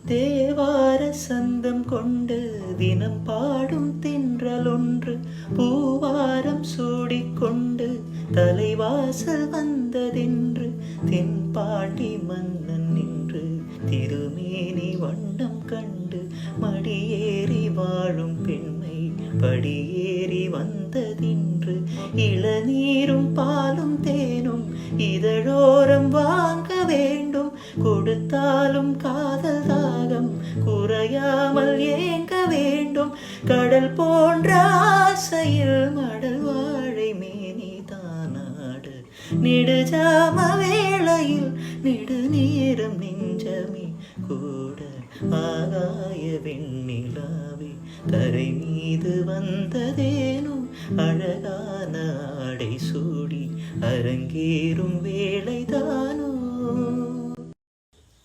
தேவார சந்தம் கொண்டு தினம் பாடும் தென்றல் ஒன்று பூவாரம் சூடிக்கொண்டு தலைவாசல் வந்ததென்று தென்பாண்டி மன்னன் நின்று திருமேனி வண்ணம் கண்டு மடியேறி வாழும் பெண்மை படியேறி வந்ததின்று இளநீரும் பாலும் தேனும் இதழோரம் வாங்க வேண்டும் கொடுத்தாலும் காதல் தாகம் குறையாமல் ஏங்க வேண்டும் கடல் போன்ற ஆசையில் மடல் வாழை மேனி தானாடு நெடுஜாம வேளையில் நெடுநேரம் நெஞ்சமே கூட ஆகாய வெண்ணிலாவே தரை மீது வந்ததேனும் அழகான ஆடை சூடி அரங்கேறும் வேளைதானோ